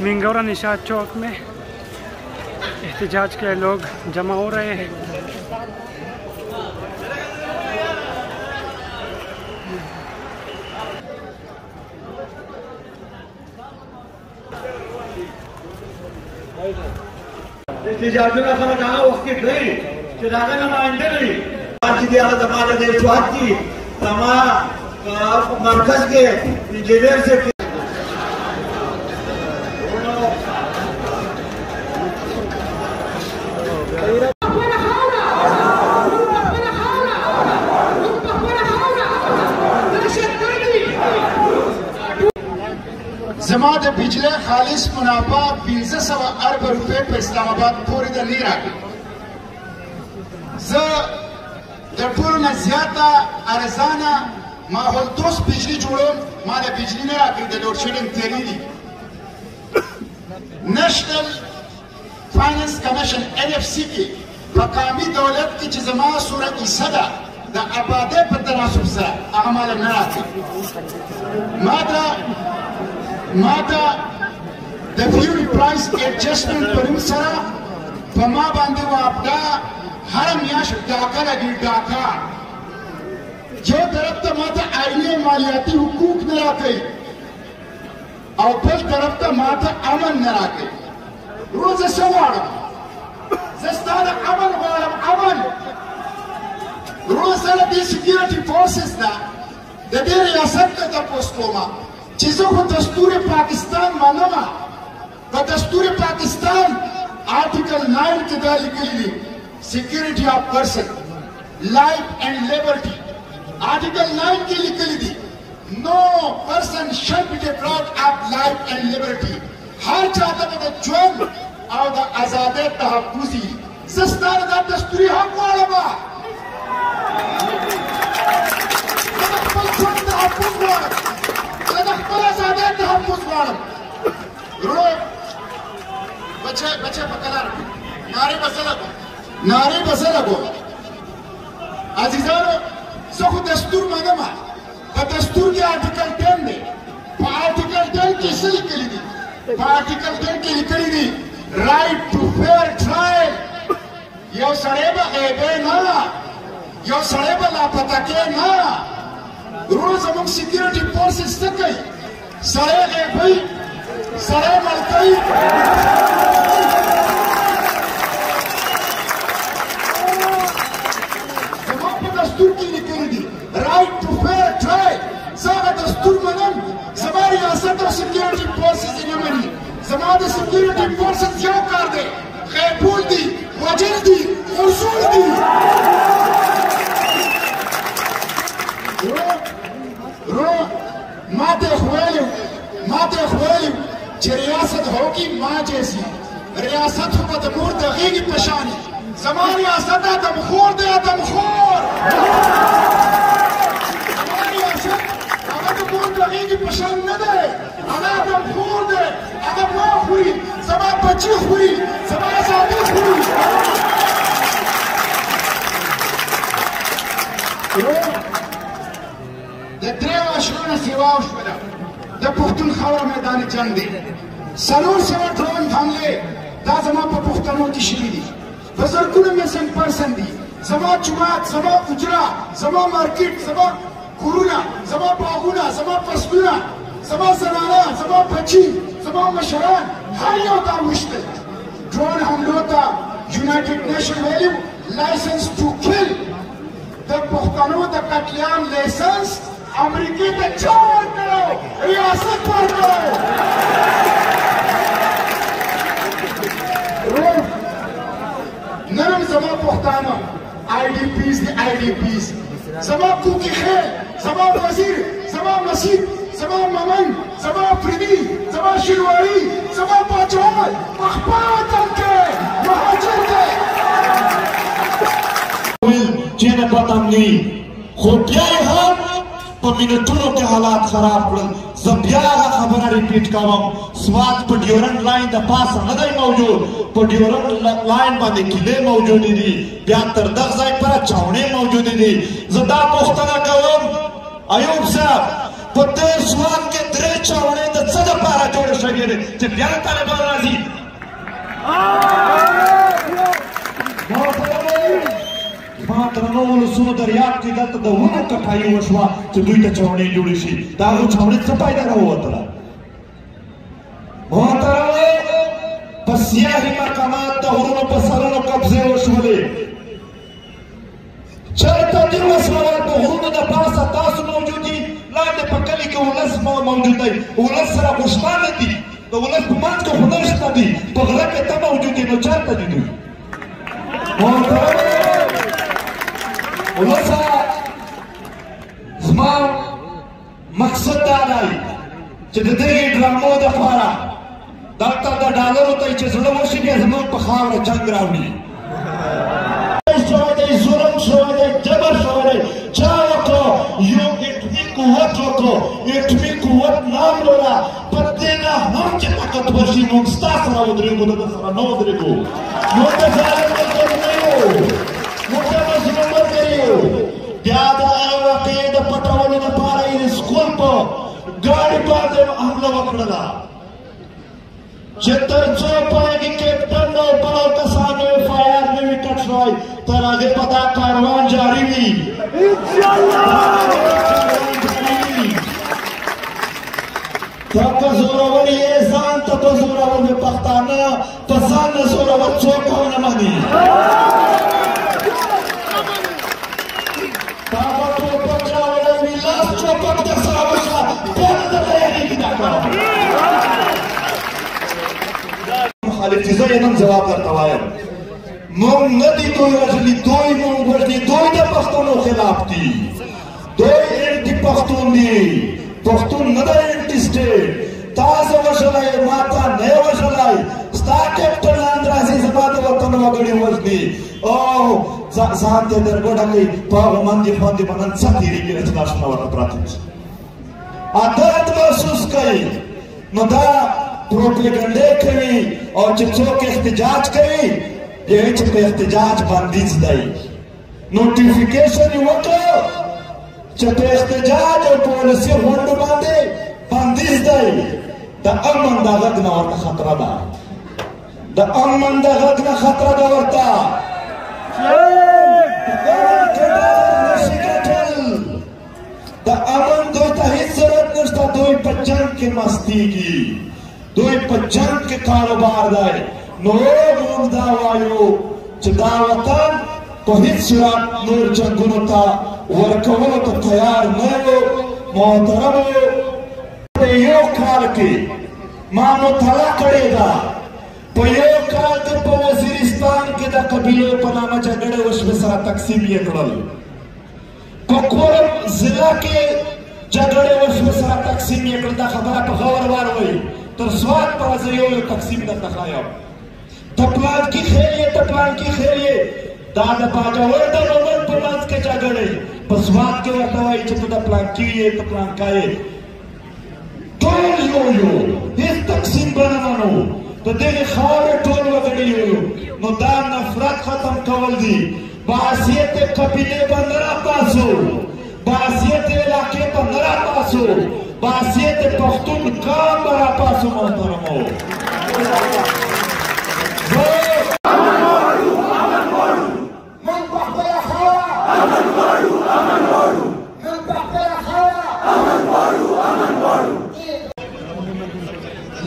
मिंगौरा निशाद चौक में एहतजाज के लोग जमा हो रहे हैं। एहतजाजों का कहा उसकी गई चिरागा ना मानते नहीं आज की आला जमाना देशवाद की तमाम मरकज के इंजीनियर से जमात बिजली खालिश मुनाफा 1500 अरब रुपए पे इस्लामाबाद पूरी दर नहीं राखी न ज्यादा अरजाना माहौल दोस्त बिजली जोड़ो मारे बिजली ने राखी दे लोड शेडिंग तेरी दी नेशनल फाइनेंस कमीशन NFC की मकामी दौलत की जमा सूरत सदा द आबादे पर तनासुब से अमाल न राखी माता the fuel price adjustment पर सरा फमा बांधे वो आपदा हर मियाश डाका लगी डाका जो तरफ तो माता आईने मालियाती हुकूक न राखे और बल तरफ तो माता अमन न राखे रोज सवार जस्तान अमन रोज दी सिक्योरिटी फोर्सेस ना दे रियासत का पोस्टोमा चीजों को दस्तूर पाकिस्तान मानना तो दस्तूर पाकिस्तान आर्टिकल 9 के दायरे के लिए security of person life and liberty article 9 के लिए the no person shall be deprived of life and liberty हर चाहता है जोन और द आजादी तहफ्फुजी सस्तान दा दस्तूरी हक वाला बच्चे पकड़ा नारे बसे लगो अजीजानो सो दस्तूर मानवा दस्तूर के आर्टिकल 10 दे आर्टिकल 10 किसे लिखी दी आर्टिकल 10 की लिखी दी राइट टू फेयर ट्रायल यो सड़ेबा एबे ना यो सड़ेबा लापता के ना रोज हम सिक्योरिटी फोर्सेस से कई सड़े गए भाई सड़े मर गई दस्तूर की निकली दी राइट टू फेयर ट्रायल सारा दस्तूर मनन हमारी रियासत और सिक्योरिटी फोर्सेस ने मनी समाज सिक्योरिटी फोर्सेस क्यों कर दे खैबूल दी वजन दी उसूल दी माते हुए रियासत होगी माँ जैसी रियासत हो दमूर दगेगी पशानी जमान रियासत दमखोर दे दमखोर हमारी रियासत अगर दमूर दगेगी पशान न दे अगर दमखोर दे अगर माँ हुई जमान बच्ची हुई जमान आजादी हुई द्रेवा शुरू सेवा उष्मदा द पुख्तन खबर मैदान जंग दे सरूर से ड्रोन हमले दा जमा पर पुख्तनों की शिरी बुजुर्गों में संग पर्सन दी जमा जुमात जमा उजरा जमा मार्केट जमा कुरुना जमा बागुना जमा पसुना जमा जनाना जमा बच्ची जमा मशरान हर योता मुश्किल ड्रोन हमलों का United Nation value license to kill the पुख्तनों द कत्लेआम लाइसेंस अमेरिकी पे चार करो रियासत पर करो नरम जमा पुख्ताना IDPs जमा कुकी खेल जमा वजीर जमा मसीद जमा ममन जमा फ्रीदी जमा शिरवारी जमा पाचवाल मखबातन के महाजर के चीन पतंगी खुदिया हम तो मिनटों के हालात खराब कर जबियारा खबर रिपीट कवम स्वाद पर ड्यूरेंट लाइन द पास नदई मौजूद पर ड्यूरेंट लाइन बांधे किले मौजूद दी ब्यातर दस जाय पर छावने मौजूद दी जदा पुख्तना कवम अयूब साहब په دې سوال کې درې چاوړې د څه دپاره جوړې شوې دي چې بیا طالبان راځي. ما درنو ولسونو دریاب کې دلته د ونو کټایي وشوه چې دوی ته چاوړې جوړې شي. د هغو چاوړې څه فایده راووتله؟ محترمو په سیاحي مقامات د غرونو په سرونو قبضې وشولې. چېرته دې وسلوال په غرونو د پاسه تاسو موجود دي، لاندې په کلي کې ولس موجود دی، ولس سره خوشحاله دي، د ولس په منځ کې خو نشته دي، په غره کې ته موجود دي، نو چېرته دي دوی؟ محترمو ولسه زما مقصد دا دی چې د دغې ډرامو دپاره دلته د ډالرو ته چې زړه وشي بیا زموږ په خاوره جنګ راوړي. شوی دی، ظلم شوی دی، جبر شوی دی، چا وکړو یو اټمي قوت وکړو. اټمي قوت نام لوره په دې نه هم چې طاقت ورشي موږ ستا سره ودرېږو، د ده سره نه ودرېږو. موږ د ظالم ملګري نه یو، موږ د مظلوم ملګري یو. بیا د هغې واقعې د پټولو لپاره یې سکول په ګاډي باندې حمله وکړله چې تر څو پورې کې کیپټن او بلو کسانو FIR نه وي کټ شوی، تر هغې به دا کاروان جاري وي ته په زورور یې، ځان ته په زورور مې پښتانه په ځان نه زورور څوک ونه مني. تا به ټوپک راوړی وي، لاس ټوپک در سره وشه، بیا نه درته یادېږي دا کار. مخالف چې زه یې نن جواب درته وایم، موږ نه دي دوی وژلي، دوی موږ وژلي، دوی د پښتنو خلاف دي، دوی انټي پښتون دي. پښتون نه دی انټي سټیټ. تا زه وژلی ما تا نه یې وژلی، ستا کیپټن اندرازي زما د وطن وګړي وژني او ځان دې درګوډه کوي، په هغو منځې باندې به نن څه تېرېږي چې لاسونه ورته پراته دي، عدالت محسوس کوي. نو دا پروپیګنډې کوي او چې څوک احتجاج کوي یعنې چې په احتجاج بندیز دی. نوټیفیکیشن یې وکړو چې په احتجاج او په ولسي غونډو باندې بندیز دی. د امن د غږ نه ورته خطره ده، د امن د غږ نه خطره ده ورته. د امن دوی ته هېڅ ضرورت نشته، دوی په جنګ کې مستېږي، دوی په جنگ کې کاروبار دی. نو موږ دا وایو چې دا وطن په هیڅ صورت نور جنګونو ته ورکولو ته تیار نه یو. محترمو په یو کال کې ما مطالعه کړې ده، په یو کال کې په وزیرستان کې د قبیلو په نامه جګړې وشوې، سره تقسیم یې کړل. په کورم ضلع کې جګړې وشوې، سره تقسیم یې کړل. دا خبره په غور واورئ. تر سوات پر زه یو تقسیم درته ښایم. ته پلانکي خیر یې، ته پلانکي خیر یې، دا د باجوړ د نومن په منځ کې جګړې په سوات کې ورته وایي چې ته د پلانکي یې، ته پلانکا یې. ټول یو یو، هېڅ تقسیم به نه منو، د دغې خاورې ټول وګړي یو یو. نو دا نفرت ختم کول دي. بحثیت قبیلې به نه راپاسو، بحثیت علاقې به نه راپاسو، بحثیت پښتون قام به راپاسو. محترمو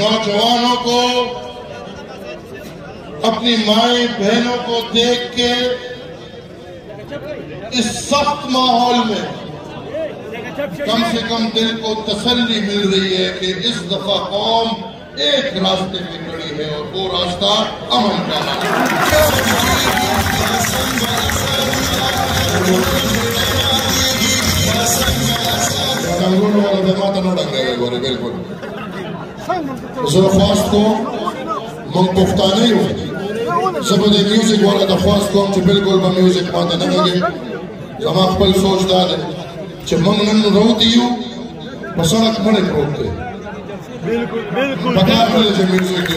नौजवानों को, अपनी माए बहनों को देख के इस सख्त माहौल में कम से कम दिल को तसल्ली मिल रही है कि इस दफा कौम एक रास्ते पे खड़ी है और वो रास्ता अमन का है. बिल्कुल ख्वास्त को मंग पुख्ता नहीं हो सब म्यूजिक वाला दरख्वास्त को बिल्कुल म्यूजिक माता न लगे जमा खपल सोचदार है मंग नन रोती हूँ सड़क मड़े रोकते बिल्कुल बिल्कुल म्यूजिक